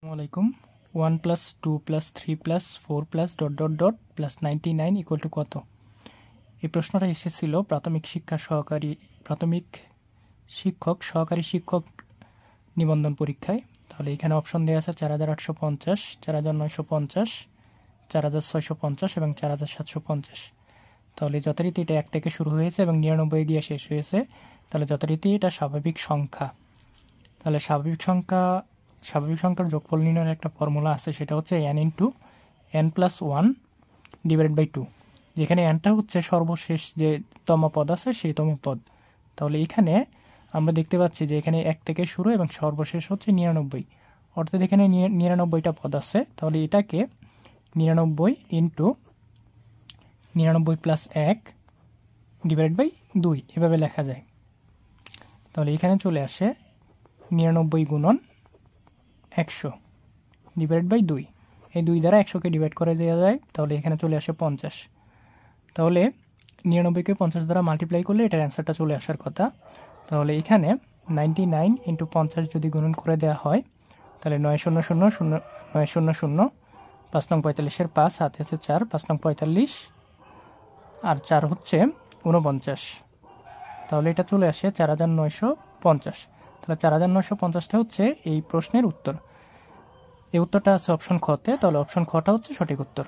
আসসালামাইকুম 1 + 2 + 3 + 4 +... +99 = কত? এই প্রশ্নটা এসেছিল প্রাথমিক শিক্ষক সহকারী শিক্ষক নিবন্ধন পরীক্ষায়। তাহলে এখানে অপশন দেওয়া আছে 4850, 4950, 4650 এবং 4750। তাহলে যথারীতি এটা 1 থেকে শুরু হয়েছে এবং 99 গিয়ে শেষ হয়েছে। তাহলে যথারীতি এটা স্বাভাবিক সংখ্যা। তাহলে স্বাভাবিক সংখ্যার যোগফল নির্ণয়ের একটা ফর্মুলা আছে, সেটা হচ্ছে n × n+1/2, যেখানে nটা হচ্ছে সর্বশেষ যে তম পদ আছে সেই তম পদ। তাহলে এখানে আমরা দেখতে পাচ্ছি যে এখানে 1 থেকে শুরু এবং সর্বশেষ হচ্ছে 99, অর্থাৎ এখানে 99টা পদ আছে। তাহলে এটাকে 99 × 99 + 1/2 এভাবে লেখা যায়। তাহলে এখানে চলে আসে 99 × 100/2। এই 2 দ্বারা 100কে ডিভাইড করে দেওয়া যায়, তাহলে এখানে চলে আসে 50। তাহলে 99কে 50 দ্বারা মাল্টিপ্লাই করলে এটার অ্যান্সারটা চলে আসার কথা। তাহলে এখানে 99 × 50 যদি গুণন করে দেওয়া হয়, তাহলে 900 900 5 নং 45-এর 5 হাতে আছে 4, 5 নং 45 আর 4 হচ্ছে 49। তাহলে এটা চলে আসে 4950। তাহলে 4950টা হচ্ছে এই প্রশ্নের উত্তর। এই উত্তরটা আছে অপশন খতে, তাহলে অপশন খটা হচ্ছে সঠিক উত্তর।